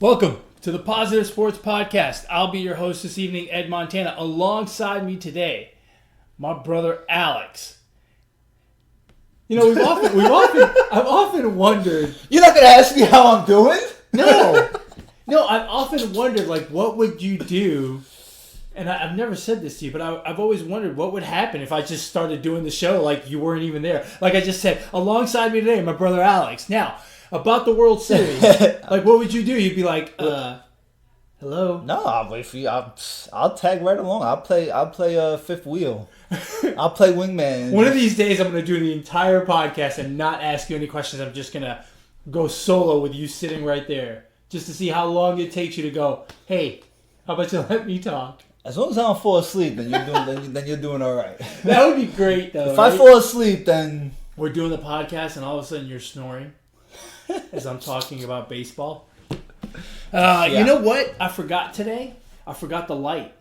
Welcome to the Positive Sports Podcast. I'll be your host this evening, Ed Montana. Alongside me today, my brother Alex. You know, I've often wondered. You're not gonna ask me how I'm doing? No, I've often wondered, like, what would you do? And I've never said this to you, but I've always wondered what would happen if I just started doing the show like you weren't even there. Like I just said, alongside me today, my brother Alex. Now, about the World Series, like, what would you do? You'd be like, hello? No, I'll wait for you. I'll tag right along. I'll play fifth wheel. I'll play wingman. One of these days, I'm going to do the entire podcast and not ask you any questions. I'm just going to go solo with you sitting right there, just to see how long it takes you to go, hey, how about you let me talk? As long as I don't fall asleep, then you're doing all right. That would be great, though. If I fall asleep, then we're doing the podcast and all of a sudden you're snoring as I'm talking about baseball. Yeah. You know what? I forgot today. I forgot the light.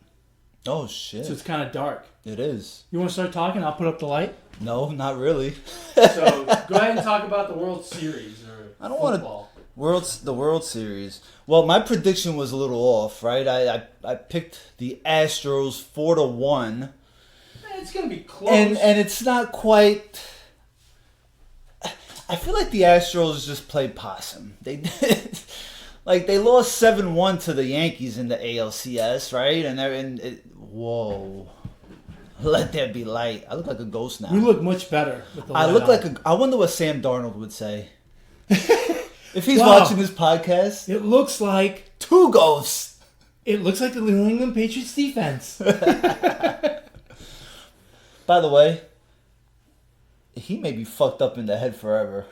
Oh shit! So it's kind of dark. It is. You want to start talking? I'll put up the light. No, not really. So go ahead and talk about the World Series or I don't football. The World Series. Well, my prediction was a little off, right? I picked the Astros 4-1. It's gonna be close. And it's not quite. I feel like the Astros just played possum. They like they lost 7-1 to the Yankees in the ALCS, right? And they're in. Whoa. Let there be light. I look like a ghost now. You look much better with the light I look on. like I wonder what Sam Darnold would say. If he's watching this podcast. It looks like two ghosts. It looks like the New England Patriots defense. By the way, he may be fucked up in the head forever.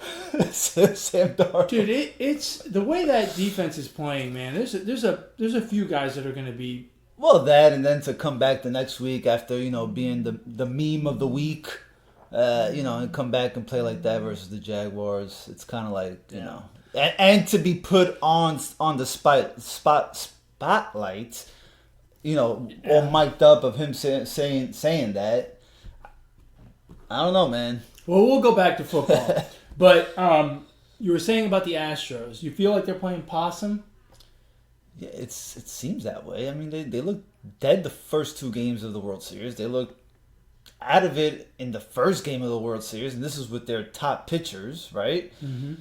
Sam Darnold. Dude, it's the way that defense is playing, man. There's a few guys that are going to be. Well, that and then to come back the next week after being the meme of the week, and come back and play like that versus the Jaguars. It's kind of like and to be put on the spotlight, all mic'd up of him saying that. I don't know, man. Well, we'll go back to football. But you were saying about the Astros. You feel like they're playing possum? Yeah, it seems that way. I mean, they look dead the first two games of the World Series. They look out of it in the first game of the World Series, and this is with their top pitchers, right? Mm-hmm.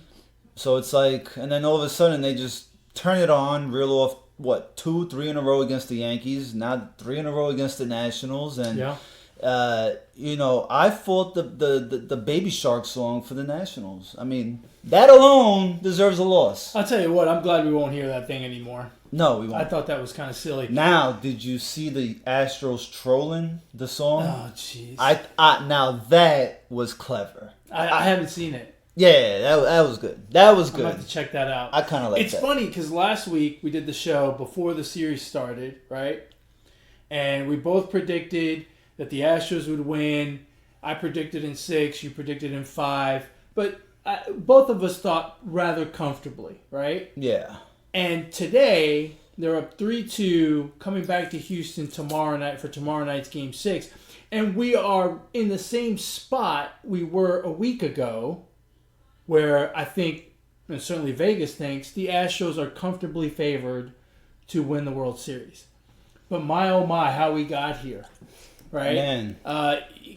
So it's like, and then all of a sudden they just turn it on, reel off, 2-3 in a row against the Yankees, now 3 in a row against the Nationals, and yeah. I fought the Baby Shark song for the Nationals. I mean, that alone deserves a loss. I'll tell you what, I'm glad we won't hear that thing anymore. No, we won't. I thought that was kind of silly. Now, did you see the Astros trolling the song? Oh, jeez. Now that was clever. I haven't seen it. Yeah, that was good. That was good. I'm about to check that out. I kind of like It's funny because last week we did the show before the series started, right? And we both predicted that the Astros would win. I predicted in 6. You predicted in 5. But both of us thought rather comfortably, right? Yeah. And today, they're up 3-2, coming back to Houston tomorrow night for tomorrow night's Game 6. And we are in the same spot we were a week ago, where I think, and certainly Vegas thinks, the Astros are comfortably favored to win the World Series. But my, oh my, how we got here, right? Man.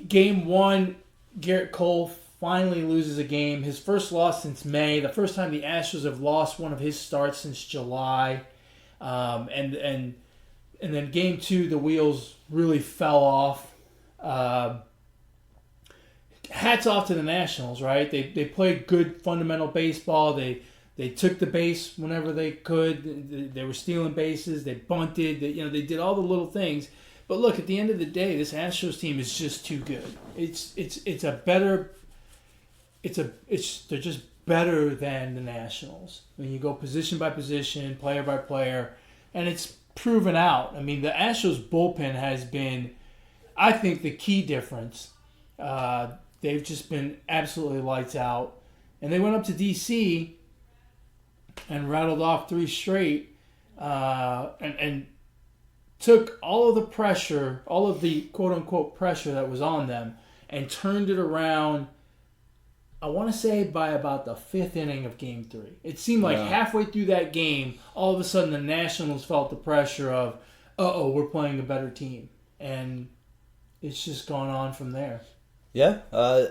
Game 1, Garrett Cole finally loses a game. His first loss since May. The first time the Astros have lost one of his starts since July. And then Game 2, the wheels really fell off. Hats off to the Nationals, right? They played good fundamental baseball. They took the base whenever they could. They were stealing bases. They bunted. They did all the little things. But look, at the end of the day, this Astros team is just too good. They're just better than the Nationals. When you go position by position, player by player, and it's proven out. I mean, the Astros bullpen has been, I think, the key difference. They've just been absolutely lights out. And they went up to D.C. and rattled off 3 straight and took all of the pressure, all of the quote-unquote pressure that was on them, and turned it around I want to say by about the 5th inning of Game 3. It seemed like Yeah. halfway through that game, all of a sudden the Nationals felt the pressure of, we're playing a better team. And it's just gone on from there. Yeah. I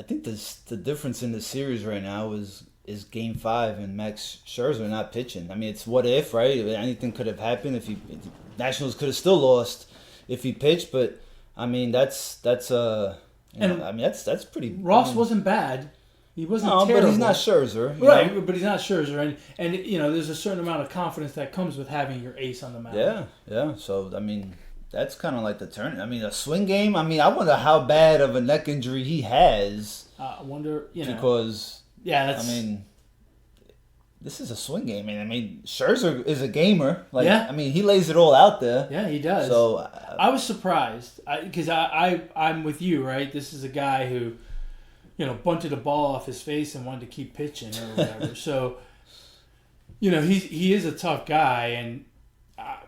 think the difference in the series right now is Game 5 and Max Scherzer not pitching. I mean, it's what if, right? Anything could have happened if Nationals could have still lost if he pitched, but I mean that's pretty. Ross wasn't bad. He wasn't terrible. But he's not Scherzer. Right, know? but he's not Scherzer. And there's a certain amount of confidence that comes with having your ace on the mound. Yeah. So, I mean, that's kind of like the turn. I mean, a swing game. I mean, I wonder how bad of a neck injury he has. I wonder, Because, that's... I mean, this is a swing game. I mean, Scherzer is a gamer. I mean, he lays it all out there. Yeah, he does. So I was surprised because I'm with you, right? This is a guy who, bunted a ball off his face and wanted to keep pitching or whatever. So, he is a tough guy, and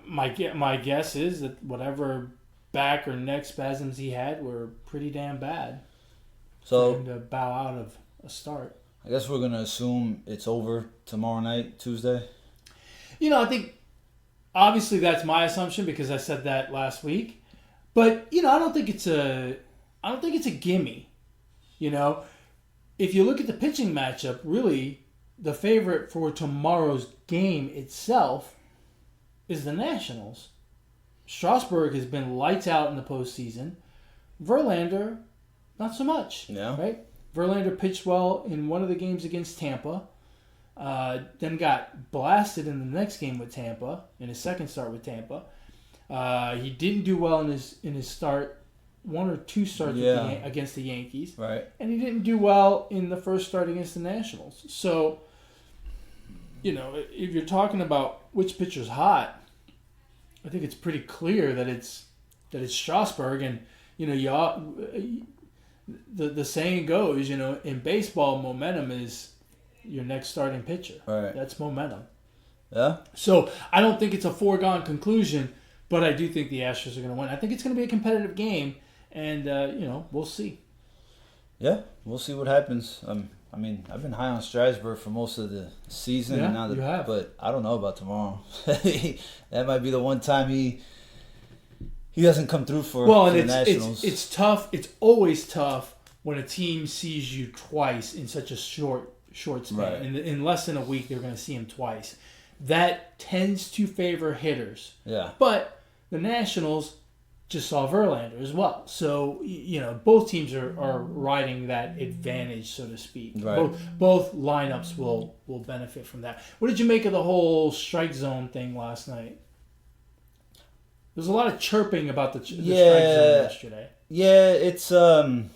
my guess is that whatever back or neck spasms he had were pretty damn bad. So for him to bow out of a start. I guess we're gonna assume it's over tomorrow night, Tuesday. I think obviously that's my assumption because I said that last week. But I don't think it's a gimme. If you look at the pitching matchup, really the favorite for tomorrow's game itself is the Nationals. Strasburg has been lights out in the postseason. Verlander, not so much. Yeah. Right? Verlander pitched well in one of the games against Tampa. Then got blasted in the next game with Tampa, in his second start with Tampa. He didn't do well in his start, one or two starts against the Yankees. Right. And he didn't do well in the first start against the Nationals. So, if you're talking about which pitcher's hot, I think it's pretty clear that it's Strasburg. And, the saying goes, in baseball, momentum is your next starting pitcher. Right. That's momentum. Yeah. So I don't think it's a foregone conclusion, but I do think the Astros are going to win. I think it's going to be a competitive game, and we'll see. Yeah, we'll see what happens. I mean, I've been high on Strasburg for most of the season, Yeah, you have. But I don't know about tomorrow. That might be the one time he doesn't come through for the Nationals. It's tough. It's always tough when a team sees you twice in such a short span. Right. In less than a week, they're going to see him twice. That tends to favor hitters. Yeah. But the Nationals just saw Verlander as well. So, both teams are riding that advantage, so to speak. Right. Both lineups will benefit from that. What did you make of the whole strike zone thing last night? There was a lot of chirping about the strike zone yesterday. Yeah, it's I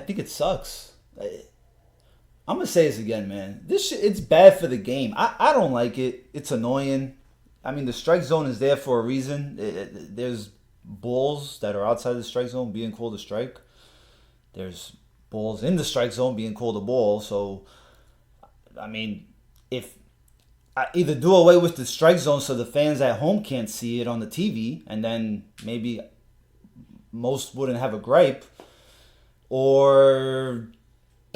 think it sucks. I'm gonna say this again, man. It's bad for the game. I don't like it. It's annoying. I mean, the strike zone is there for a reason. There's balls that are outside the strike zone being called a strike. There's balls in the strike zone being called a ball. So, I mean, if I either do away with the strike zone so the fans at home can't see it on the TV, and then maybe most wouldn't have a gripe, or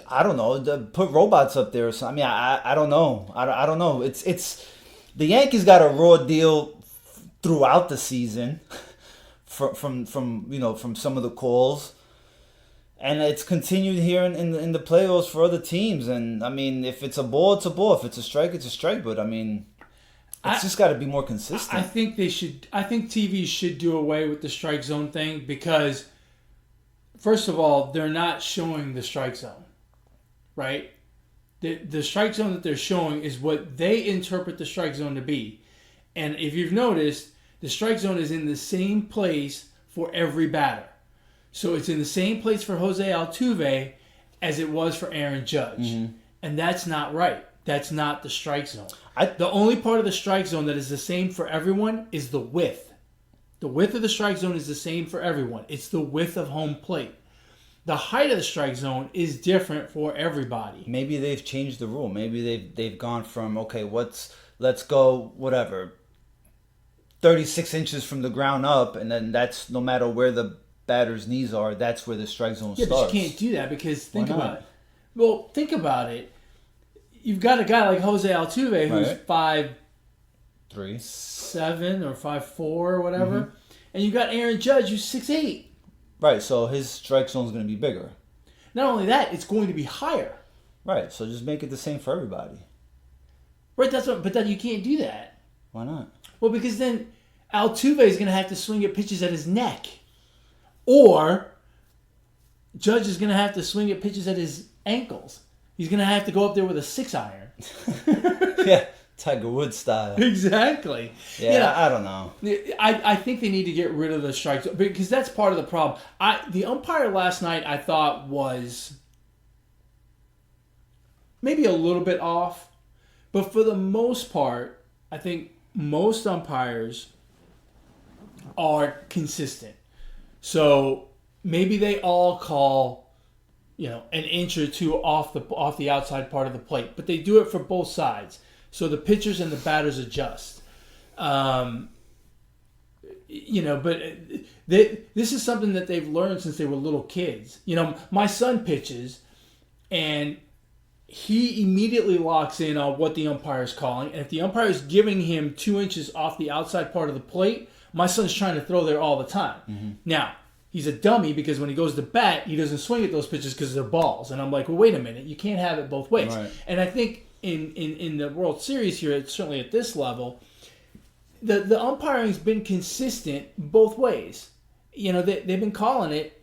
I don't know, put robots up there or something. I mean, I don't know. I don't know. It's the Yankees got a raw deal throughout the season from some of the calls, and it's continued here in the playoffs for other teams. And I mean, if it's a ball, it's a ball. If it's a strike, it's a strike. But I mean, it's just got to be more consistent. I think they should. I think TV should do away with the strike zone thing because, first of all, they're not showing the strike zone, right? The strike zone that they're showing is what they interpret the strike zone to be. And if you've noticed, the strike zone is in the same place for every batter. So it's in the same place for Jose Altuve as it was for Aaron Judge. Mm-hmm. And that's not right. That's not the strike zone. The only part of the strike zone that is the same for everyone is the width. The width of the strike zone is the same for everyone. It's the width of home plate. The height of the strike zone is different for everybody. Maybe they've changed the rule. Maybe they've gone from, okay, let's go, 36 inches from the ground up, and then that's no matter where the batter's knees are, that's where the strike zone Yeah, starts. but you can't do that because think Why not? about it. Well, think about it. You've got a guy like Jose Altuve who's Right. 5'7" or 5'4" or whatever, Mm-hmm. and you've got Aaron Judge who's 6'8". Right, so his strike zone is going to be bigger. Not only that, it's going to be higher. Right, so just make it the same for everybody. Right, but then you can't do that. Why not? Well, because then Altuve is going to have to swing at pitches at his neck. Or Judge is going to have to swing at pitches at his ankles. He's going to have to go up there with a 6-iron. Yeah, Tiger Woods style. Exactly. Yeah, You know, I don't know. I think they need to get rid of the strike zone because that's part of the problem. The umpire last night I thought was maybe a little bit off, but for the most part, I think most umpires are consistent. So maybe they all call, an inch or two off the outside part of the plate, but they do it for both sides. So the pitchers and the batters adjust. But this is something that they've learned since they were little kids. My son pitches, and he immediately locks in on what the umpire is calling. And if the umpire is giving him 2 inches off the outside part of the plate, my son's trying to throw there all the time. Mm-hmm. Now, he's a dummy because when he goes to bat, he doesn't swing at those pitches because they're balls. And I'm like, well, wait a minute. You can't have it both ways. Right. And I think in the World Series here, certainly at this level, the umpiring's been consistent both ways. They've been calling it.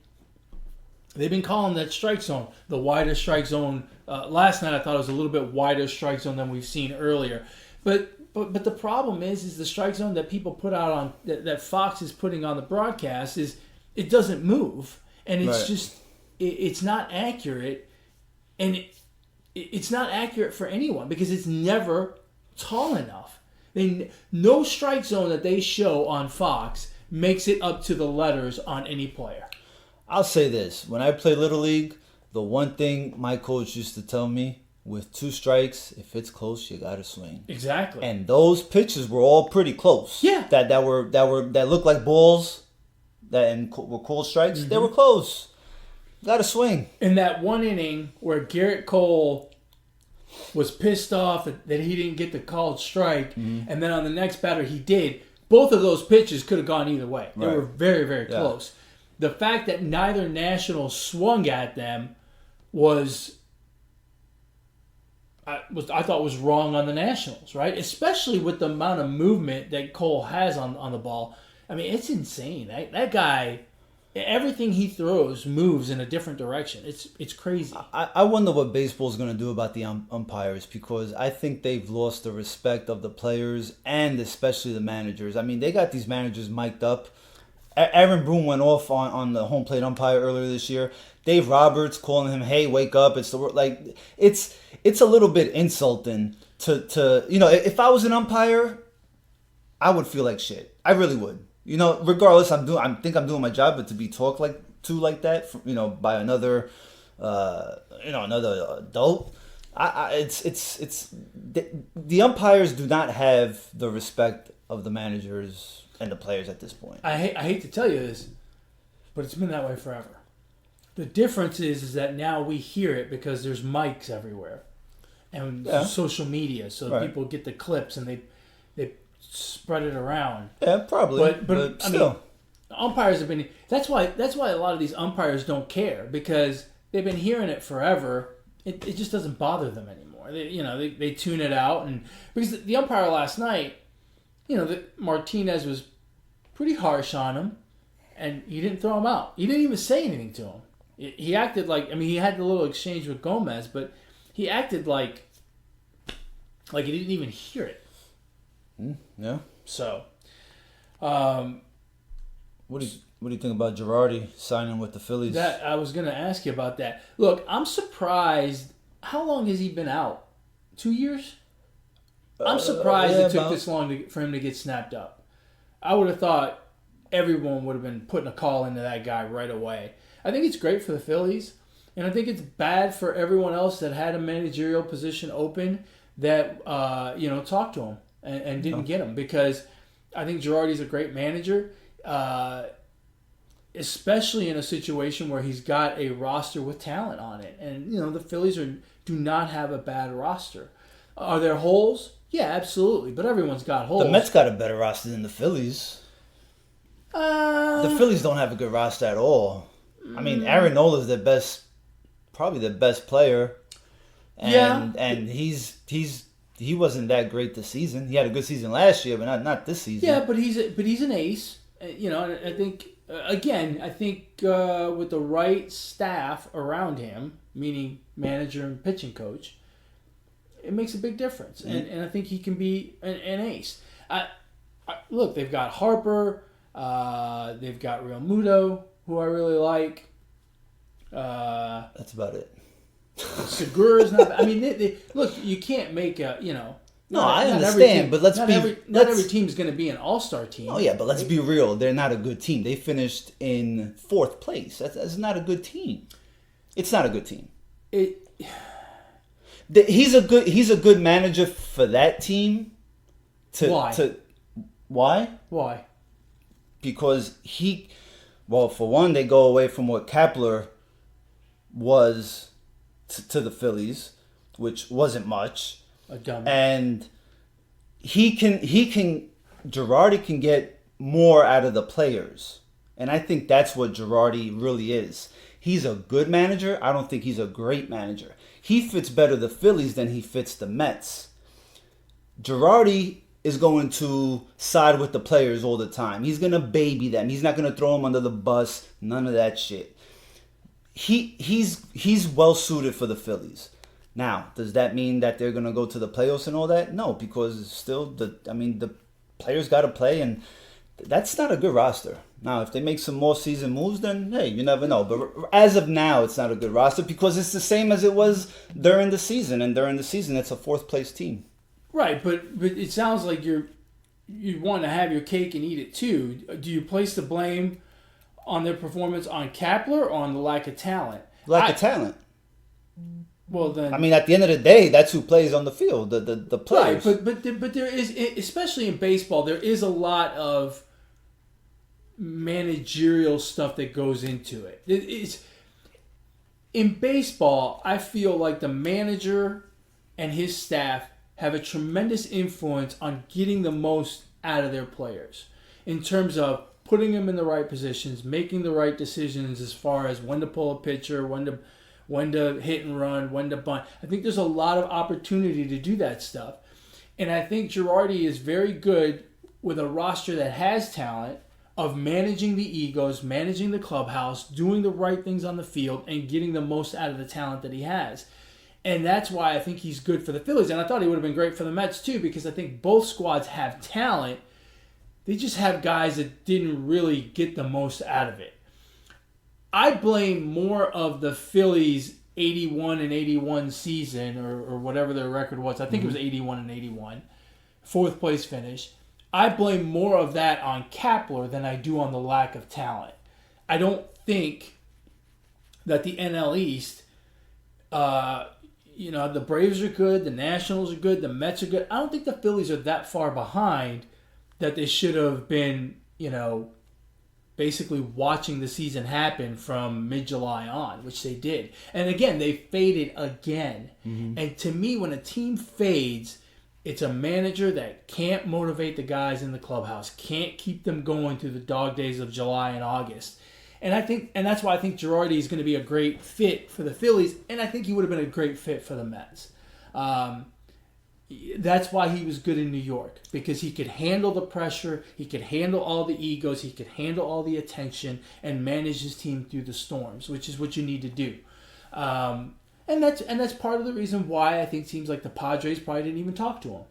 They've been calling that strike zone the wider strike zone. Last night I thought it was a little bit wider strike zone than we've seen earlier. But the problem is the strike zone that people put out on that Fox is putting on the broadcast is it doesn't move, and it's Right. just it's not accurate, and it's not accurate for anyone because it's never tall enough. No strike zone that they show on Fox makes it up to the letters on any player. I'll say this. When I play Little League, the one thing my coach used to tell me, with 2 strikes, if it's close, you got to swing. Exactly. And those pitches were all pretty close. Yeah. That looked like balls and were called strikes. Mm-hmm. They were close. Got to swing. In that one inning where Garrett Cole was pissed off that he didn't get the called strike, and then on the next batter he did, both of those pitches could have gone either way. They Right. were very, very Yeah. close. The fact that neither national swung at them I thought was wrong on the Nationals, right? Especially with the amount of movement that Cole has on the ball. I mean, it's insane. That guy, everything he throws moves in a different direction. It's crazy. I wonder what baseball's going to do about the umpires, because I think they've lost the respect of the players and especially the managers. I mean, they got these managers mic'd up. Aaron Boone went off on the home plate umpire earlier this year. Dave Roberts calling him, "Hey, wake up! It's the it's a little bit insulting to if I was an umpire, I would feel like shit. I really would. Regardless, I think I'm doing my job, but to be talked like that, by another another adult, the umpires do not have the respect of the managers and the players at this point. I hate to tell you this, but it's been that way forever. The difference is that now we hear it because there's mics everywhere and social media, so Right. people get the clips and they spread it around. Yeah, probably. But still. I mean, umpires have been. That's why a lot of these umpires don't care, because they've been hearing it forever. It just doesn't bother them anymore. They tune it out, and because the umpire last night, Martinez was pretty harsh on him, and he didn't throw him out. He didn't even say anything to him. He acted like, he had the little exchange with Gomez, but he acted like he didn't even hear it. Yeah. So, What do you think about Girardi signing with the Phillies? that I was going to ask you about that. Look, I'm surprised. How long has he been out? 2 years? I'm surprised it took this long for him to get snapped up. I would have thought everyone would have been putting a call into that guy right away. I think it's great for the Phillies, and I think it's bad for everyone else that had a managerial position open that talked to him and didn't get him, because I think Girardi's a great manager. especially in a situation where he's got a roster with talent on it. And, the Phillies do not have a bad roster. Are there holes? Yeah, absolutely. But everyone's got holes. The Mets got a better roster than the Phillies. The Phillies don't have a good roster at all. I mean, Aaron Nola's probably the best player. And he wasn't that great this season. He had a good season last year, but not this season. Yeah, but he's an ace. And I think with the right staff around him, meaning manager and pitching coach, it makes a big difference. Mm-hmm. And I think he can be an ace. Look, they've got Harper. They've got Real Muto, who I really like. That's about it. Segura's not. I mean, look, you can't make a. No, I understand, but not every team is going to be an all-star team. Oh yeah, but let's be real. They're not a good team. They finished in 4th place. That's not a good team. It's not a good team. He's a good manager for that team. Why? Why? Because for one, they go away from what Kepler was to the Phillies, which wasn't much. A dummy. And Girardi can get more out of the players. And I think that's what Girardi really is. He's a good manager. I don't think he's a great manager. He fits better the Phillies than he fits the Mets. Girardi is going to side with the players all the time. He's going to baby them. He's not going to throw them under the bus. None of that shit. He's well suited for the Phillies. Now, does that mean that they're going to go to the playoffs and all that? No, because still the players got to play, and that's not a good roster. Now, if they make some more season moves, then hey, you never know. But as of now, it's not a good roster because it's the same as it was during the season, and during the season, it's a 4th place team. Right, but it sounds like you want to have your cake and eat it too. Do you place the blame on their performance on Kepler or on the lack of talent? Lack of talent. Well, then, I mean, at the end of the day, that's who plays on the field, the players. Right, but there is, especially in baseball, there is a lot of managerial stuff that goes into it. It's in baseball, I feel like the manager and his staff have a tremendous influence on getting the most out of their players in terms of putting them in the right positions, making the right decisions as far as when to pull a pitcher, when to hit and run, when to bunt. I think there's a lot of opportunity to do that stuff. And I think Girardi is very good with a roster that has talent of managing the egos, managing the clubhouse, doing the right things on the field, and getting the most out of the talent that he has. And that's why I think he's good for the Phillies. And I thought he would have been great for the Mets too, because I think both squads have talent. They just have guys that didn't really get the most out of it. I blame more of the Phillies' 81 and 81 season, or whatever their record was. I think it was 81 and 81. 4th place finish. I blame more of that on Kepler than I do on the lack of talent. I don't think that the NL East, the Braves are good, the Nationals are good, the Mets are good. I don't think the Phillies are that far behind that they should have been, basically watching the season happen from mid-July on, which they did. And again, they faded again. Mm-hmm. And to me, when a team fades, it's a manager that can't motivate the guys in the clubhouse, can't keep them going through the dog days of July and August. And that's why I think Girardi is going to be a great fit for the Phillies, and I think he would have been a great fit for the Mets. That's why he was good in New York, because he could handle the pressure, he could handle all the egos, he could handle all the attention, and manage his team through the storms, which is what you need to do. And that's part of the reason why I think teams like the Padres probably didn't even talk to him,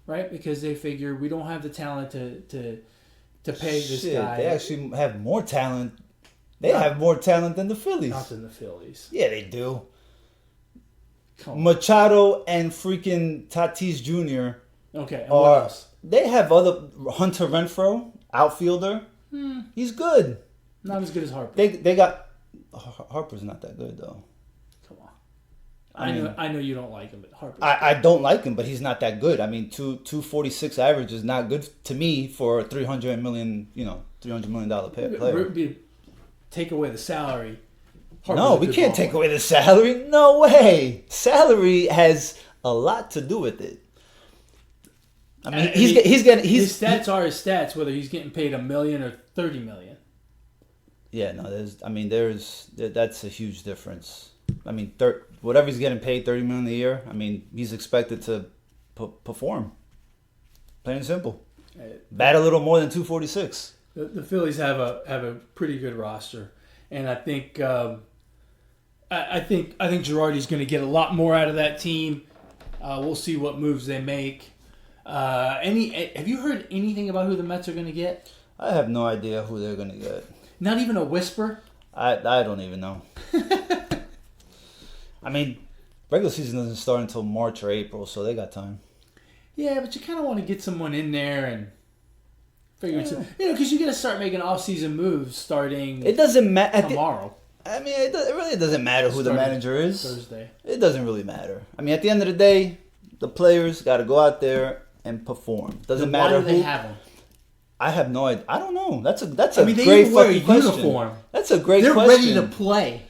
right? Because they figure we don't have the talent to pay this guy. They actually have more talent. They have more talent than the Phillies. Not than the Phillies. Yeah, they do. Machado and freaking Tatis Jr. Okay, and what else? They have other Hunter Renfroe, outfielder. He's good. Not as good as Harper. They got Harper's not that good though. Come on. I know you don't like him, but Harper. I don't like him, but he's not that good. I mean, 246 average is not good to me for a $300 million player. take away the salary. No, we can't take away the salary. No way. Salary has a lot to do with it. I mean, his stats are his stats, whether he's getting paid $1 million or $30 million. Yeah, no, that's a huge difference. I mean, whatever he's getting paid, $30 million a year. I mean, he's expected to perform. Plain and simple. Bat a little more than 246. The Phillies have a pretty good roster, and I think Girardi's going to get a lot more out of that team. We'll see what moves they make. Have you heard anything about who the Mets are going to get? I have no idea who they're going to get. Not even a whisper? I don't even know. I mean, regular season doesn't start until March or April, so they got time. Yeah, but you kind of want to get someone in there and figure it out. Because you got to start making off-season moves starting it doesn't matter tomorrow. It really doesn't matter who the manager is. Thursday. It doesn't really matter. I mean, at the end of the day, the players got to go out there and perform. Doesn't matter why do they have them? I have no idea. I don't know. That's a great they wear a question. Uniform. That's a great They're question. ready to play.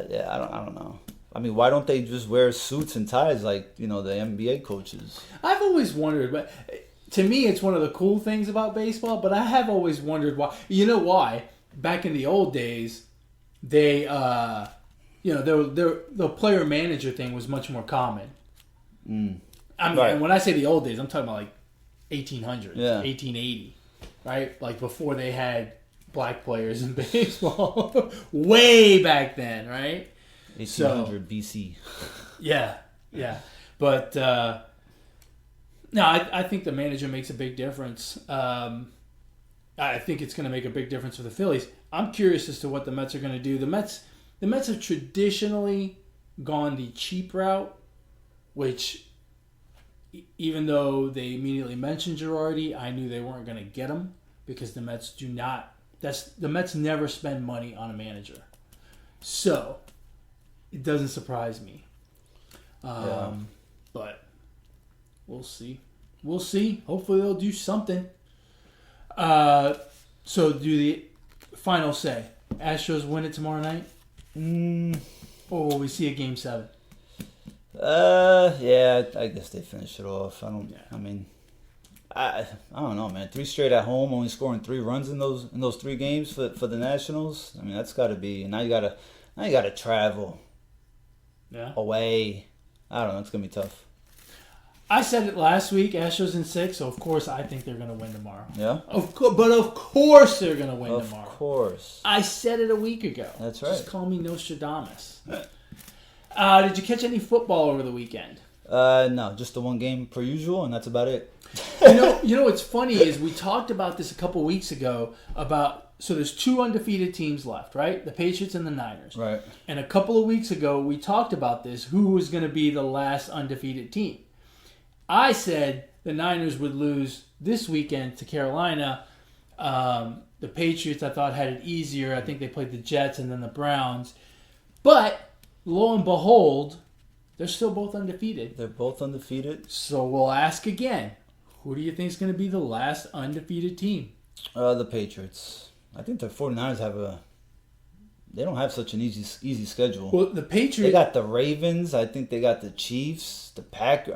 Yeah, I don't know. I mean, why don't they just wear suits and ties like, the NBA coaches? I've always wondered, but to me, it's one of the cool things about baseball, but I have always wondered why. You know why? Back in the old days, they, the player manager thing was much more common. I mean, right. And when I say the old days, I'm talking about like 1800s, 1880, right? Like before they had black players in baseball. Way back then, right? 1800 BC. Yeah. But, no, I think the manager makes a big difference. I think it's going to make a big difference for the Phillies. I'm curious as to what the Mets are going to do. The Mets have traditionally gone the cheap route, which, even though they immediately mentioned Girardi, I knew they weren't going to get him because the Mets do not. The Mets never spend money on a manager, so it doesn't surprise me. But we'll see. Hopefully they'll do something. So do the final say. Astros win it tomorrow night? Or will we see a Game 7? Yeah, I guess they finish it off. I don't know, man. 3 straight at home, only scoring 3 runs in those 3 games for the Nationals. I mean, that's got to be. And now you gotta travel. Yeah. Away. I don't know. It's gonna be tough. I said it last week. Astros in 6, so of course I think they're gonna win tomorrow. Yeah. Of course they're gonna win tomorrow. Of course. I said it a week ago. That's right. Just call me Nostradamus. Did you catch any football over the weekend? No, just the one game per usual, and that's about it. You know what's funny is we talked about this a couple weeks ago so there's 2 undefeated teams left, right? The Patriots and the Niners. Right. And a couple of weeks ago we talked about this, who was going to be the last undefeated team. I said the Niners would lose this weekend to Carolina. The Patriots I thought had it easier. I think they played the Jets and then the Browns. But lo and behold, they're still both undefeated. They're both undefeated. So we'll ask again. Who do you think is going to be the last undefeated team? The Patriots. I think the 49ers they don't have such an easy schedule. Well, the Patriots... They got the Ravens. I think they got the Chiefs, the Packers.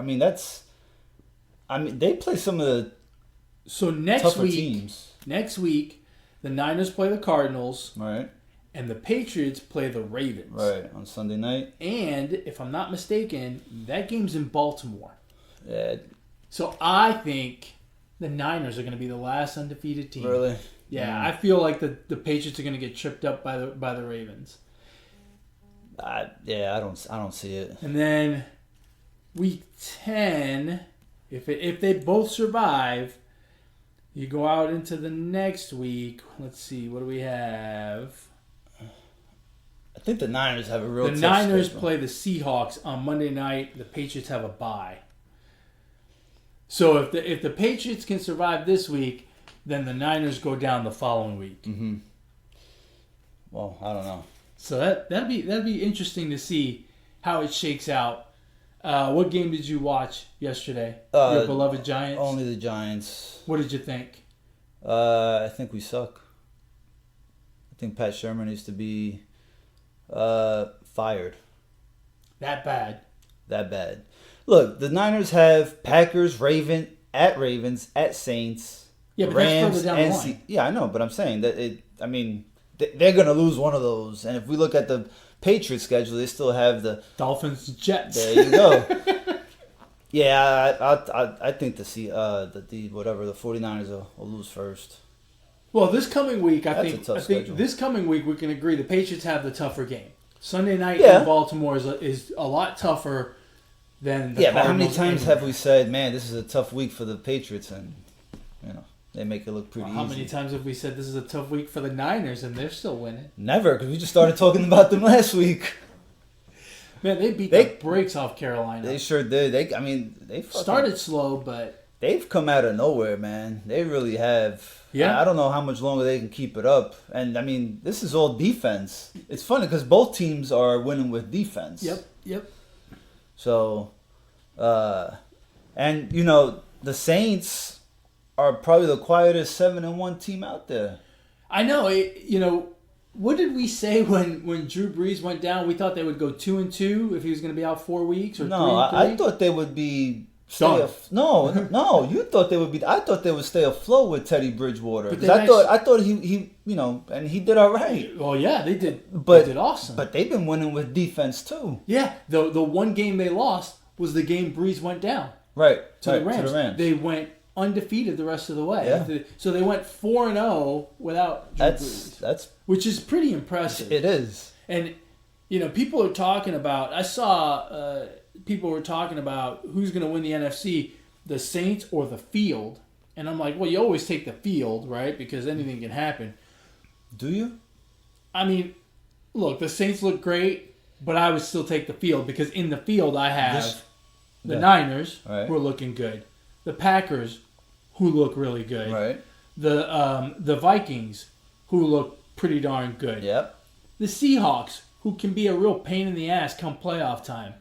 They play some of the tougher teams. Next week, the Niners play the Cardinals. Right. And the Patriots play the Ravens. Right, on Sunday night. And, if I'm not mistaken, that game's in Baltimore. Yeah. So I think the Niners are going to be the last undefeated team. Really? Yeah, I feel like the Patriots are going to get tripped up by the Ravens. I don't see it. And then week 10, if they both survive, you go out into the next week. Let's see, what do we have? I think the Niners have a real tough The Niners schedule. play the Seahawks on Monday night. The Patriots have a bye. So if the Patriots can survive this week, then the Niners go down the following week. Mm-hmm. Well, I don't know. So that'd be interesting to see how it shakes out. What game did you watch yesterday? Your beloved Giants? Only the Giants. What did you think? I think we suck. I think Pat Shermer needs to be fired. That bad. That bad. Look, the Niners have Packers, Ravens, at Saints, Yeah, but Rams, that's further down the line. Yeah, I know, but I'm saying that they're going to lose one of those. And if we look at the Patriots schedule, they still have the Dolphins, Jets. There you go. Yeah, I think the 49ers will lose first. Well, this coming week, I That's think a tough schedule. this coming week we can agree the Patriots have the tougher game. Sunday night Yeah. in Baltimore is a lot tougher than the Yeah, but how many Cardinals times anyway. have we said, man, this is a tough week for the Patriots, and they make it look pretty How easy. many times have we said this is a tough week for the Niners and they're still winning? Never, because we just started talking about them last week. Man, they beat the brakes off Carolina. They sure did. They fucking Started slow, but They've come out of nowhere, man. They really have. Yeah. I don't know how much longer they can keep it up. And, I mean, this is all defense. It's funny because both teams are winning with defense. Yep. So, and, the Saints are probably the quietest 7-1 team out there. I know. What did we say when Drew Brees went down? We thought they would go 2-2 if he was going to be out 4 weeks or 3-3. I thought they would be. Done. No, you thought they would be. I thought they would stay afloat with Teddy Bridgewater. But Because I thought he and he did all right. Well, yeah, they did. But They did awesome. But they've been winning with defense too. Yeah, the one game they lost was the game Brees went down. Right. To the Rams. They went undefeated the rest of the way. Yeah. So they went 4-0 without Drew Brees. That's which is pretty impressive. It is. And people are talking about. I saw people were talking about who's going to win the NFC, the Saints or the field. And I'm like, well, you always take the field, right? Because anything can happen. Do you? I mean, look, the Saints look great, but I would still take the field because in the field I have the Niners, who are looking good, the Packers, who look really good, right? The Vikings, who look pretty darn good, Yep. the Seahawks, who can be a real pain in the ass come playoff time.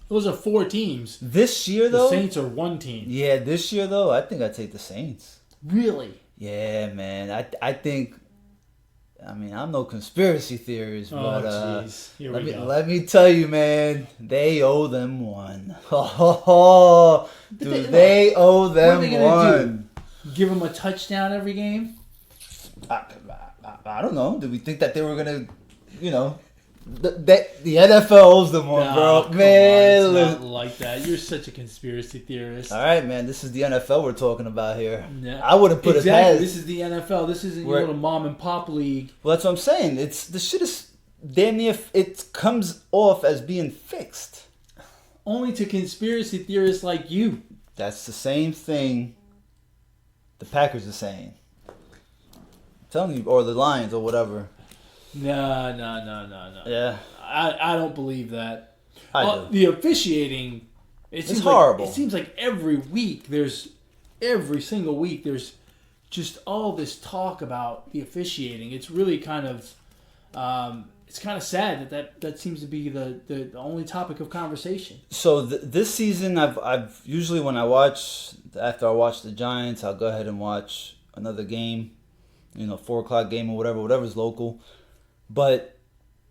Those are 4 teams. This year, though? The Saints are 1 team. Yeah, this year, though, I think I'd take the Saints. Really? Yeah, man. I think... I mean, I'm no conspiracy theorist, but jeez. Here we go. Let me tell you, man, they owe them one. Oh, they owe them what are they gonna one. Do? Give them a touchdown every game? I don't know. Did we think that they were going to, the NFL owes them one, bro. Man, it's not like that. You're such a conspiracy theorist. All right, man. This is the NFL we're talking about here. Yeah. I wouldn't put it past. This is the NFL. This isn't your little mom and pop league. Well, that's what I'm saying. The shit is damn near. It comes off as being fixed. Only to conspiracy theorists like you. That's the same thing the Packers are saying. I'm telling you, or the Lions, or whatever. No. Yeah. I don't believe that. I do. The officiating, It's horrible. It seems like every single week, there's just all this talk about the officiating. It's really kind of, it's kind of sad that seems to be the only topic of conversation. So this season, I've usually when I watch, after I watch the Giants, I'll go ahead and watch another game, 4:00 game or whatever's local. But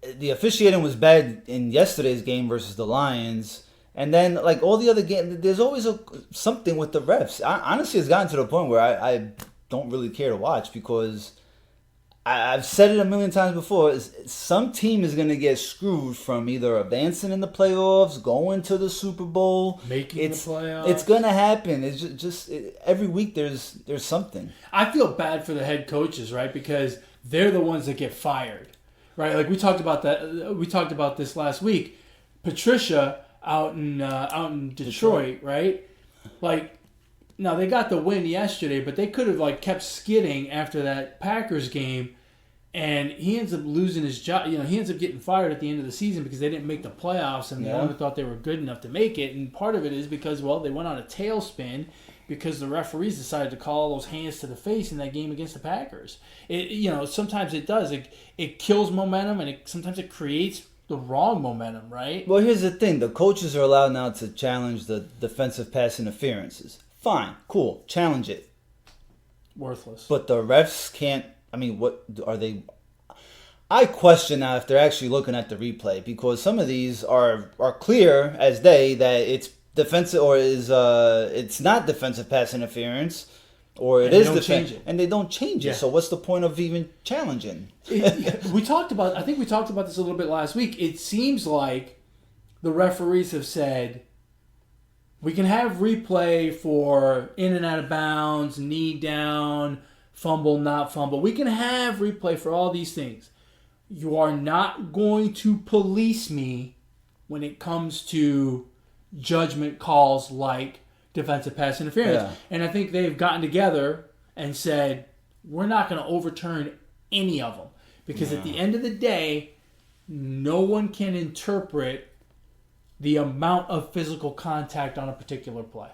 the officiating was bad in yesterday's game versus the Lions. And then, like all the other games, there's always something with the refs. Honestly, it's gotten to the point where I don't really care to watch because I've said it a million times before. Some team is going to get screwed from either advancing in the playoffs, going to the Super Bowl. Making the playoffs. It's going to happen. It's just every week there's something. I feel bad for the head coaches, right? Because they're the ones that get fired. Right, like we talked about that. We talked about this last week. Patricia out in Detroit, right? Like, now they got the win yesterday, but they could have kept skidding after that Packers game, and he ends up losing his job. He ends up getting fired at the end of the season because they didn't make the playoffs, and the owner thought they were good enough to make it. And part of it is because they went on a tailspin because the referees decided to call those hands to the face in that game against the Packers. Sometimes it does. It kills momentum, and sometimes it creates the wrong momentum, right? Well, here's the thing. The coaches are allowed now to challenge the defensive pass interferences. Fine. Cool. Challenge it. Worthless. But the refs can't I mean, what are they? I question now if they're actually looking at the replay, because some of these are clear as day that it's defensive, or it's not defensive pass interference, or it is defensive, and they don't change it. So what's the point of even challenging? We talked about. I think we talked about this a little bit last week. It seems like the referees have said we can have replay for in and out of bounds, knee down, fumble, not fumble. We can have replay for all these things. You are not going to police me when it comes to judgment calls like defensive pass interference. Yeah. And I think they've gotten together and said, we're not going to overturn any of them. Because at the end of the day, no one can interpret the amount of physical contact on a particular play.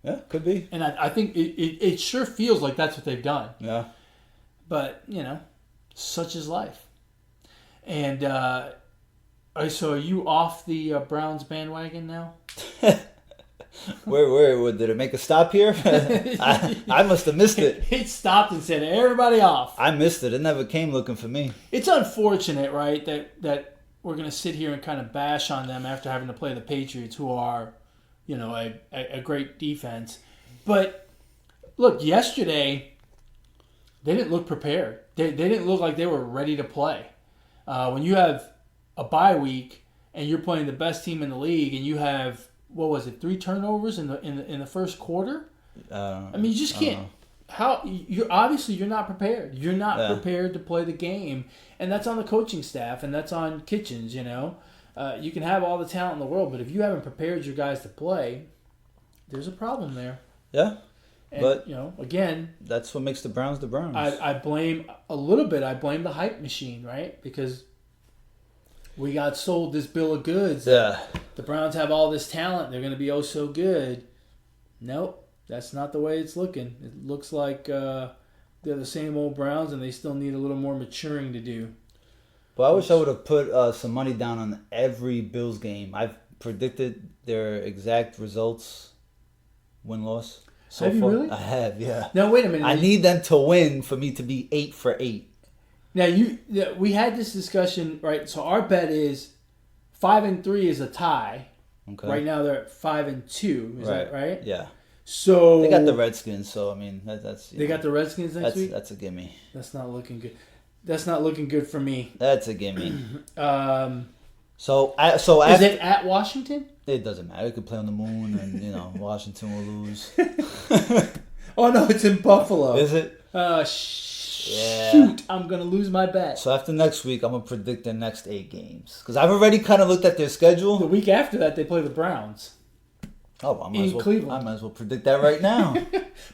Yeah, could be. And I think it sure feels like that's what they've done. Yeah. But, such is life. And so are you off the Browns bandwagon now? Where did it make a stop here? I must have missed it. It stopped and said, everybody off. I missed it. It never came looking for me. It's unfortunate, right, that we're going to sit here and kind of bash on them after having to play the Patriots, who are, a great defense. But, look, yesterday, they didn't look prepared. They didn't look like they were ready to play. When you have a bye week and you're playing the best team in the league and you have, 3 turnovers in the first quarter? I mean, you just can't. You're not prepared. You're not prepared to play the game, and that's on the coaching staff, and that's on Kitchens. You can have all the talent in the world, but if you haven't prepared your guys to play, there's a problem there. Yeah. And, but again, that's what makes the Browns the Browns. I blame the hype machine, right? Because we got sold this bill of goods. Yeah. The Browns have all this talent. They're going to be oh so good. Nope, that's not the way it's looking. It looks like they're the same old Browns, and they still need a little more maturing to do. Well, I wish I would have put some money down on every Bills game. I've predicted their exact results, win-loss. So have you far. really? I have, yeah. Now, wait a minute. I need them to win for me to be 8 for 8. Now, we had this discussion, right? So our bet is 5-3 is a tie. Okay. Right now they're at 5-2. Is that right? Yeah. So they got the Redskins. So I mean, that's they got the Redskins next week. That's a gimme. That's not looking good. That's not looking good for me. That's a gimme. So is it at Washington? It doesn't matter. It could play on the moon, and Washington will lose. Oh no, it's in Buffalo. Is it? Shoot, I'm gonna lose my bet. So after next week, I'm gonna predict their next 8 games because I've already kind of looked at their schedule. The week after that, they play the Browns. Oh, well, Cleveland. I might as well predict that right now.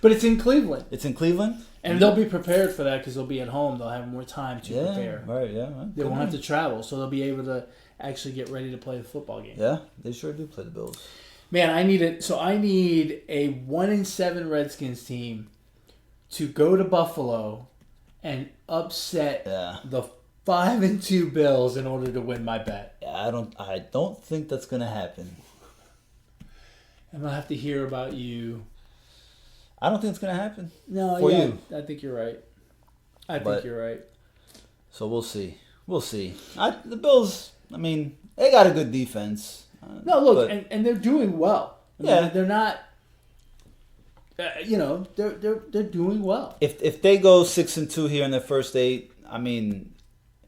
But it's in Cleveland. It's in Cleveland? And they'll be prepared for that because they'll be at home. They'll have more time to prepare. Right, yeah. Right. They won't have to travel, so they'll be able to actually get ready to play the football game. Yeah, they sure do play the Bills. Man, I need a 1-7 Redskins team to go to Buffalo and upset the 5-2 Bills in order to win my bet. Yeah, I don't think that's gonna happen. I'm gonna have to hear about you. I don't think it's gonna happen. No, for you. I think you're right. I think you're right. So we'll see. The Bills. I mean, they got a good defense. No, look, and they're doing well. I mean, they're not. They're doing well. If they go 6-2 here in their first 8, I mean,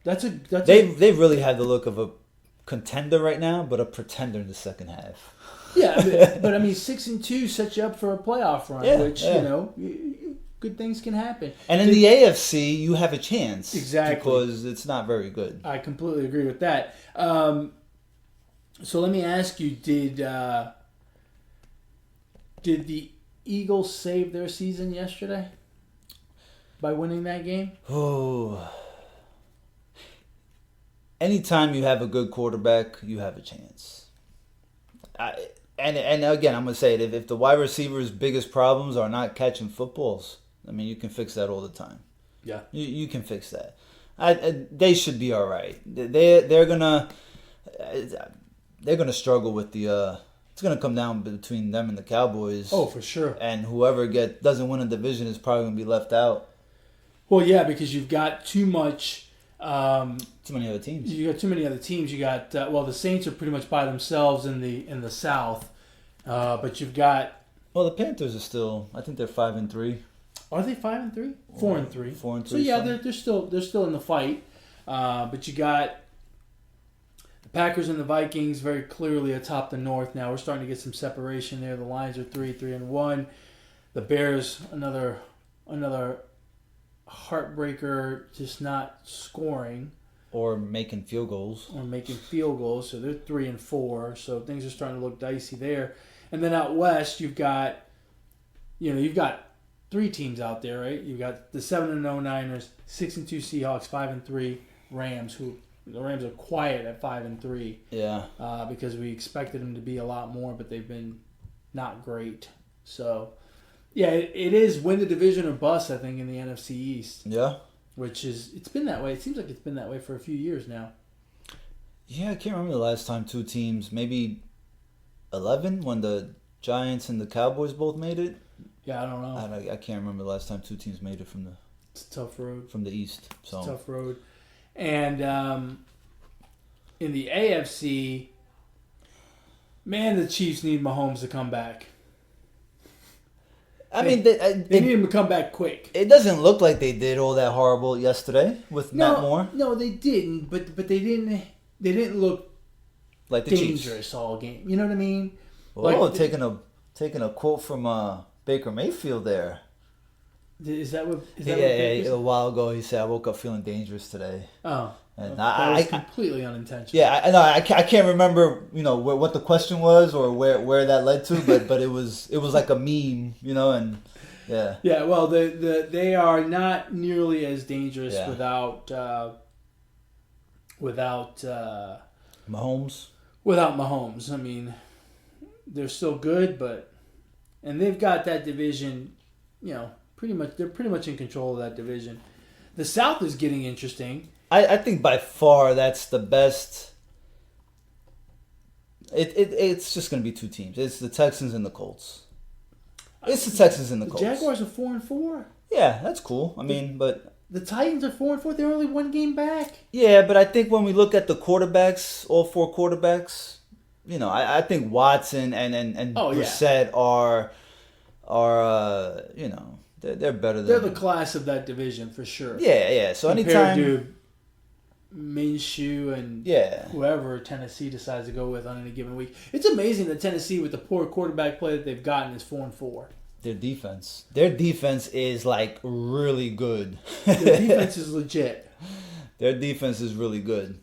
they really have the look of a contender right now, but a pretender in the second half. Yeah, but I mean, 6-2 sets you up for a playoff run, which good things can happen. And in the AFC, you have a chance, exactly, because it's not very good. I completely agree with that. So let me ask you: Did the Eagles save their season yesterday by winning that game? Oh. Anytime you have a good quarterback, you have a chance. And again, I'm going to say it. If the wide receivers' biggest problems are not catching footballs, I mean, you can fix that all the time. Yeah. You can fix that. They should be all right. They're gonna struggle with the. It's gonna come down between them and the Cowboys. Oh, for sure. And whoever doesn't win a division is probably gonna be left out. Well, yeah, because you've got too much. Too many other teams. You got too many other teams. You got the Saints are pretty much by themselves in the South, but you've got. Well, the Panthers are still. I think they're 5-3. Are they 5-3? 4-3. 4-3. So yeah, they're still in the fight, but you got the Packers and the Vikings very clearly atop the North now. We're starting to get some separation there. The Lions are 3-1. The Bears another heartbreaker, just not scoring or making field goals. So they're 3-4. So things are starting to look dicey there. And then out west, you've got three teams out there, right? You've got the 7-0 Niners, 6-2 Seahawks, 5-3 Rams. Who the Rams are quiet at 5-3. Yeah. Because we expected them to be a lot more, but they've been not great. So. Yeah, it is win the division or bust, I think, in the NFC East. Yeah. It's been that way. It seems like it's been that way for a few years now. Yeah, I can't remember the last time two teams, maybe 11, when the Giants and the Cowboys both made it. Yeah, I don't know. I can't remember the last time two teams made it from the. It's a tough road. From the East. So. It's a tough road. And in the AFC, man, the Chiefs need Mahomes to come back. I mean, they need him to come back quick. It doesn't look like they did all that horrible yesterday with Matt Moore. No, they didn't. But they didn't. They didn't look like the dangerous Chiefs all game. You know what I mean? Oh, taking a quote from Baker Mayfield there. Is that what? Yeah. A while ago, he said, "I woke up feeling dangerous today." Oh. And that was completely unintentional. Yeah, I know. I can't remember, what the question was or where that led to, but it was like a meme, and yeah. Yeah, well, they are not nearly as dangerous without Mahomes. Without Mahomes, I mean, they're still good, and they've got that division, pretty much. They're pretty much in control of that division. The South is getting interesting. I think by far that's the best. It's just going to be two teams. It's the Texans and the Colts. It's the Texans and the Colts. Jaguars are 4-4. Yeah, that's cool. I mean, but the Titans are 4-4. They're only one game back. Yeah, but I think when we look at the quarterbacks, all four quarterbacks, I think Watson and Brissett are they're better than. They're the class of that division for sure. Yeah. So compared to Minshew and whoever Tennessee decides to go with on any given week. It's amazing that Tennessee, with the poor quarterback play that they've gotten, is 4-4. Their defense is like really good. Their defense is legit. Their defense is really good.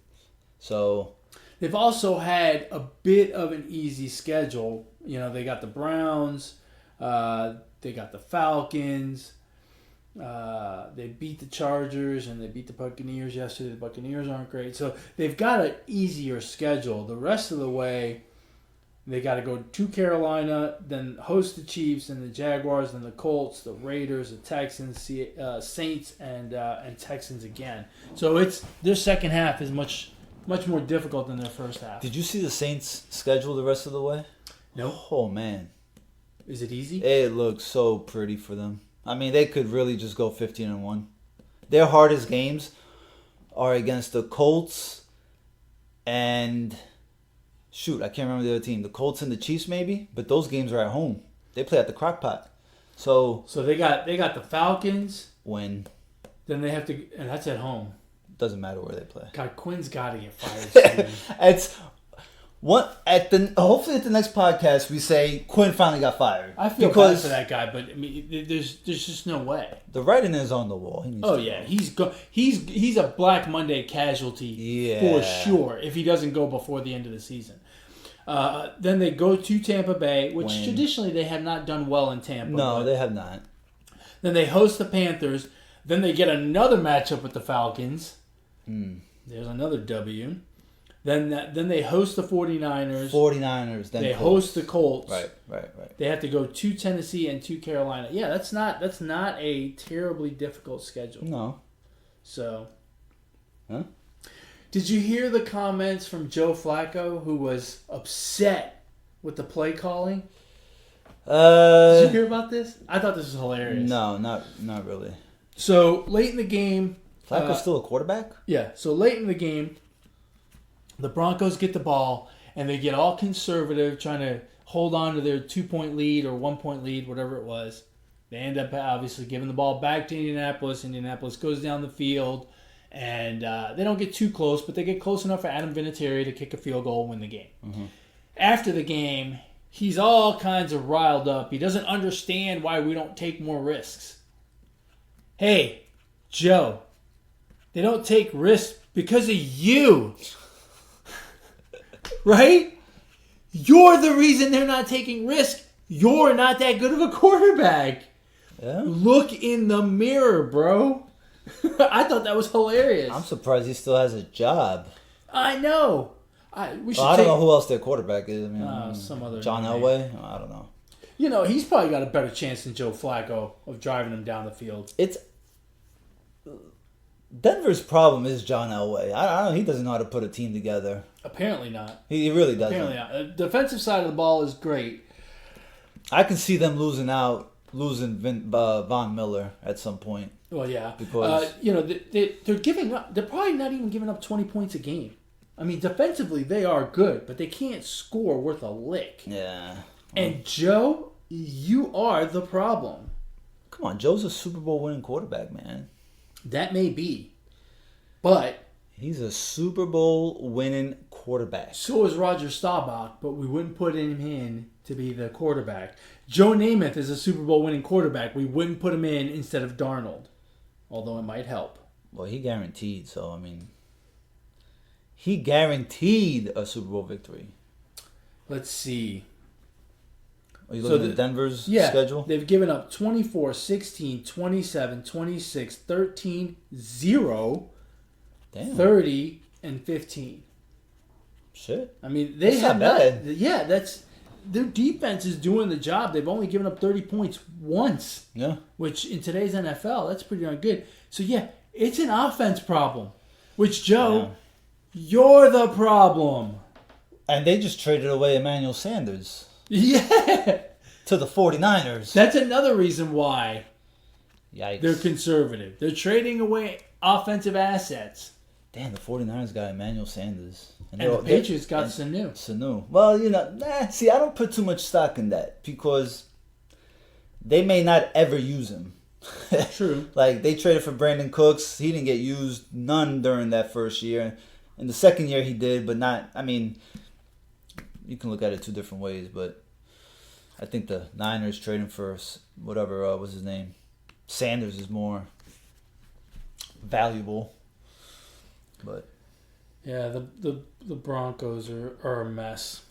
So they've also had a bit of an easy schedule. They got the Browns, they got the Falcons. They beat the Chargers and they beat the Buccaneers yesterday. The Buccaneers aren't great. So they've got an easier schedule. The rest of the way, they got to go to Carolina, then host the Chiefs and the Jaguars, then the Colts, the Raiders, the Texans, Saints, and Texans again. So their second half is much more difficult than their first half. Did you see the Saints' schedule the rest of the way? No. Oh, man. Is it easy? It looks so pretty for them. I mean, they could really just go 15-1. Their hardest games are against the Colts and I can't remember the other team. The Colts and the Chiefs, maybe, but those games are at home. They play at the Crock-Pot. So they got the Falcons. Win. Then they have to, and that's at home. Doesn't matter where they play. God, Quinn's got to get fired soon. Hopefully at the next podcast we say Quinn finally got fired. I feel bad for that guy, but I mean, there's just no way. The writing is on the wall. He's a Black Monday casualty for sure if he doesn't go before the end of the season. Then they go to Tampa Bay, which traditionally they have not done well in Tampa. No, they have not. Then they host the Panthers. Then they get another matchup with the Falcons. There's another W. Then they host the 49ers. Then they host the Colts. Right. They have to go to Tennessee and to Carolina. Yeah, that's not a terribly difficult schedule. No. So. Huh? Did you hear the comments from Joe Flacco, who was upset with the play calling? Did you hear about this? I thought this was hilarious. No, not really. So late in the game, Flacco's still a quarterback? yeah. So late in the game, the Broncos get the ball and they get all conservative, trying to hold on to their 2-point lead or 1-point lead, whatever it was. They end up obviously giving the ball back to Indianapolis. Indianapolis goes down the field, and they don't get too close, but they get close enough for Adam Vinatieri to kick a field goal and win the game. Mm-hmm. After the game, he's all kinds of riled up. He doesn't understand why we don't take more risks. Hey, Joe, they don't take risks because of you. Right? You're the reason they're not taking risks. You're not that good of a quarterback. Yeah. Look in the mirror, bro. I thought that was hilarious. I'm surprised he still has a job. I know. I don't know who else their quarterback is. I mean, some other John Elway? I don't know. You know, he's probably got a better chance than Joe Flacco of driving him down the field. Denver's problem is John Elway. I don't know. He doesn't know how to put a team together. Apparently not. He really doesn't. Apparently not. The defensive side of the ball is great. I can see them losing Von Miller at some point. Well, yeah. Because they're giving up. They're probably not even giving up 20 points a game. I mean, defensively, they are good, but they can't score worth a lick. Yeah. And Joe, you are the problem. Come on, Joe's a Super Bowl winning quarterback, man. That may be. But he's a Super Bowl winning quarterback. So is Roger Staubach, but we wouldn't put him in to be the quarterback. Joe Namath is a Super Bowl winning quarterback. We wouldn't put him in instead of Darnold, although it might help. Well, he guaranteed, so I mean, he guaranteed a Super Bowl victory. Let's see. Are you looking at Denver's schedule? They've given up 24, 16, 27, 26, 13, 0, Damn. 30, and 15. Shit. I mean, they have not bad. Their defense is doing the job. They've only given up 30 points once. Yeah. Which in today's NFL, that's pretty darn good. So yeah, it's an offense problem. Which, Joe, you're the problem. And they just traded away Emmanuel Sanders. Yeah. To the 49ers. That's another reason why Yikes. They're conservative. They're trading away offensive assets. Damn, the 49ers got Emmanuel Sanders. And the Patriots got Sanu. Sanu. Well, see, I don't put too much stock in that because they may not ever use him. True. Like, they traded for Brandon Cooks. He didn't get used none during that first year. In the second year, he did, but not, I mean, you can look at it two different ways, but I think the Niners trading for whatever was his name. Sanders is more valuable. But yeah, the Broncos are a mess.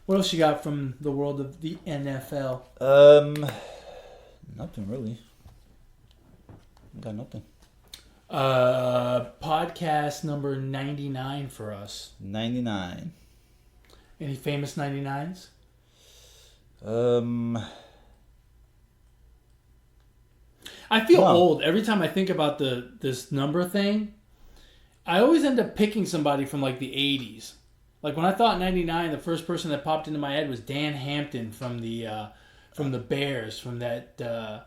What else you got from the world of the NFL? Nothing really. Got nothing. Podcast number 99 for us. 99. Any famous 99s? I feel old every time I think about this number thing. I always end up picking somebody from like the 80s. Like when I thought 99, the first person that popped into my head was Dan Hampton from the Bears, from that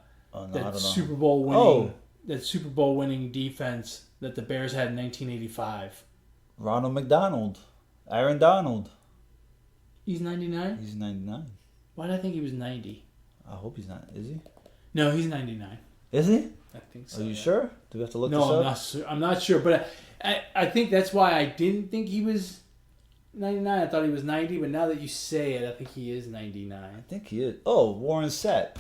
Super Bowl winning that Super Bowl winning defense that the Bears had in 1985. Ronald McDonald, Aaron Donald. He's 99? He's 99. Why did I think he was 90? I hope he's not. Is he? No, he's 99. Is he? I think so. Are you sure? Do we have to look this up? No, I'm not sure. But I think that's why I didn't think he was 99. I thought he was 90. But now that you say it, I think he is 99. I think he is. Oh, Warren Sapp.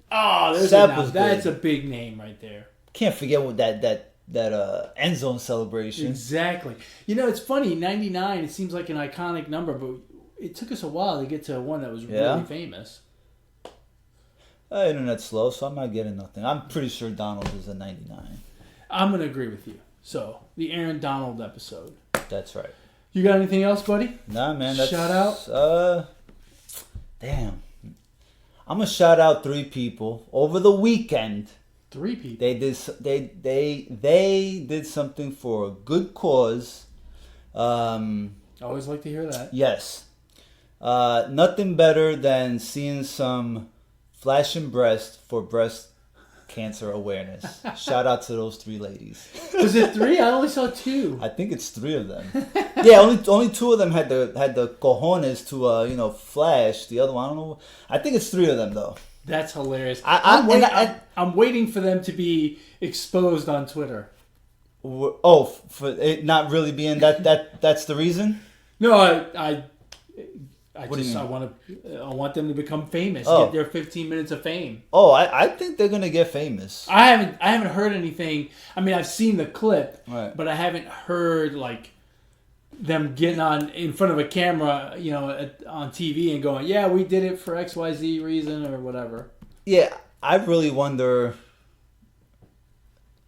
Oh, that's a big name right there. Can't forget what that end zone celebration. Exactly. It's funny. 99. It seems like an iconic number, but it took us a while to get to one that was really famous. Internet's slow, so I'm not getting nothing. I'm pretty sure Donald is a 99. I'm going to agree with you. So, the Aaron Donald episode. That's right. You got anything else, buddy? Nah, man. Shout out? Damn. I'm going to shout out 3 people. Over the weekend. 3 people? They did something for a good cause. Always like to hear that. Yes. Nothing better than seeing some flashing breast for Breast cancer awareness. Shout out to those 3 ladies. Was it 3? I only saw 2. I think it's 3 of them. Yeah, only 2 of them had the cojones to flash. The other one, I don't know. I think it's 3 of them though. That's hilarious. I'm waiting for them to be exposed on Twitter. Oh, for it not really being that's the reason? No, I What do you mean? I want them to become famous. Oh. Get their 15 minutes of fame. Oh, I think they're gonna get famous. I haven't heard anything. I mean, I've seen the clip, Right. but I haven't heard like them getting in front of a camera, on TV and going, "Yeah, we did it for XYZ reason or whatever." Yeah, I really wonder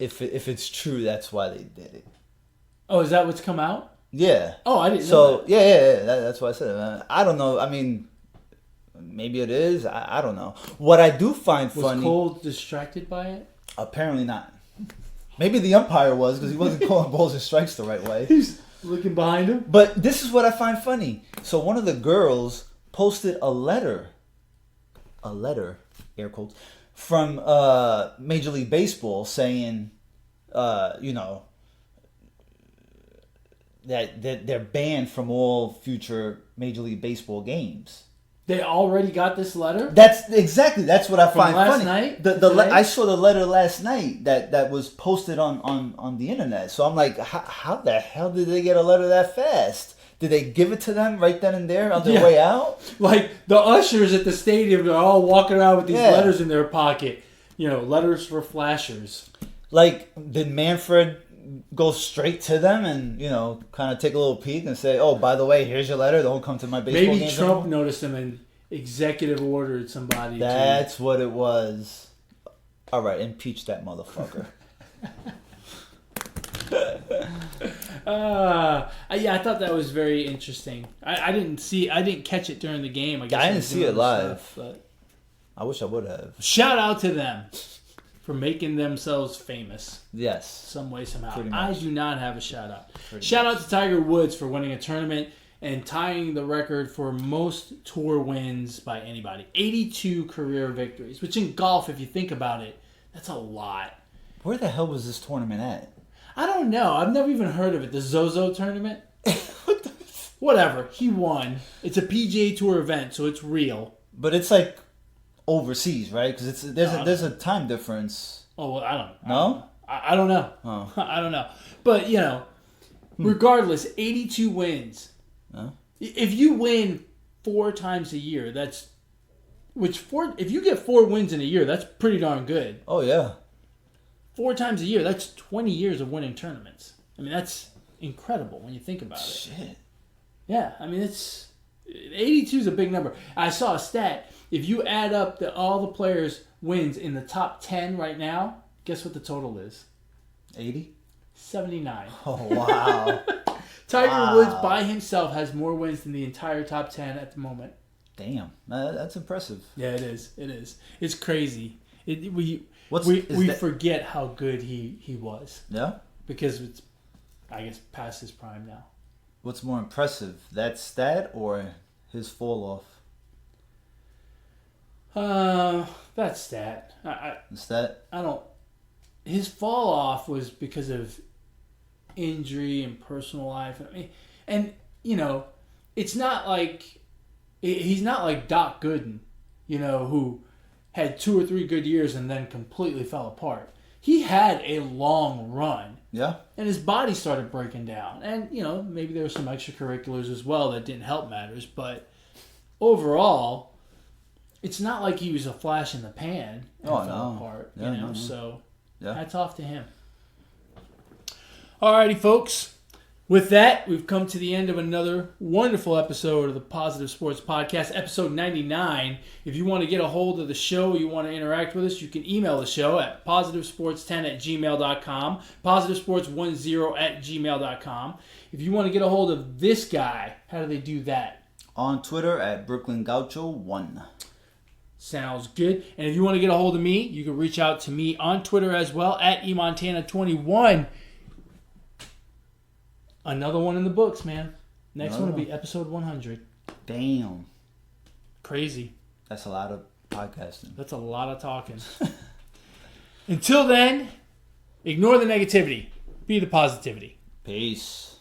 if it's true that's why they did it. Oh, is that what's come out? Yeah. Oh, I didn't know So that. yeah. That's what I said. I don't know. I mean, maybe it is. I don't know. What I do find funny. Was Cole distracted by it? Apparently not. Maybe the umpire was because he wasn't calling balls and strikes the right way. He's looking behind him. But this is what I find funny. So one of the girls posted a letter, air quotes, from Major League Baseball saying, that they're banned from all future Major League Baseball games. They already got this letter? That's what I find last funny. night? I saw the letter last night that was posted on the internet. So I'm like, how the hell did they get a letter that fast? Did they give it to them right then and there on their way out? Like the ushers at the stadium, they're all walking around with these letters in their pocket. Letters for flashers. Like, did Manfred go straight to them and, kind of take a little peek and say, oh, by the way, here's your letter. Don't come to my baseball Maybe games Trump anymore? noticed him and executive ordered somebody That's what it was. All right, impeach that motherfucker. I thought that was very interesting. I didn't catch it during the game. I didn't see it live. Stuff, but I wish I would have. shout out to them for making themselves famous. Yes. Some way, somehow. Pretty I much. do not have a shout out. Shout out to Tiger Woods for winning a tournament and tying the record for most tour wins by anybody. 82 career victories, which in golf, if you think about it, that's a lot. Where the hell was this tournament at? I don't know. I've never even heard of it. The Zozo tournament? Whatever. He won. It's a PGA Tour event, so it's real. But it's like overseas, right? Because there's a time difference. Oh, well, I don't know. No? I don't know. Oh. I don't know. But, regardless, 82 wins. Huh? If you win 4 times a year, if you get 4 wins in a year, that's pretty darn good. Oh, yeah. 4 times a year, that's 20 years of winning tournaments. I mean, that's incredible when you think about it. Shit. Yeah, I mean, 82 is a big number. I saw a stat. If you add up all the players' wins in the top 10 right now, guess what the total is? 80? 79. Oh, wow. Tiger Woods by himself has more wins than the entire top 10 at the moment. Damn. That's impressive. Yeah, it is. It is. It's crazy. We that... forget how good he was. Yeah? Because it's, I guess, past his prime now. What's more impressive, that stat or his fall off? That stat. The stat? I don't. His fall off was because of injury and personal life. I mean, and it's not like he's not like Doc Gooden, who had 2 or 3 good years and then completely fell apart. He had a long run. Yeah. And his body started breaking down. And, maybe there were some extracurriculars as well that didn't help matters. But overall, it's not like he was a flash in the pan and fell apart. Yeah, So yeah. hats off to him. Alrighty, folks. With that, we've come to the end of another wonderful episode of the Positive Sports Podcast, episode 99. If you want to get a hold of the show, you want to interact with us, you can email the show at positivesports10@gmail.com, positivesports10@gmail.com. If you want to get a hold of this guy, how do they do that? On Twitter at Brooklyn Gaucho 1. Sounds good. And if you want to get a hold of me, you can reach out to me on Twitter as well at eMontana21. Another one in the books, man. Next one will be episode 100. Damn. Crazy. That's a lot of podcasting. That's a lot of talking. Until then, ignore the negativity. Be the positivity. Peace.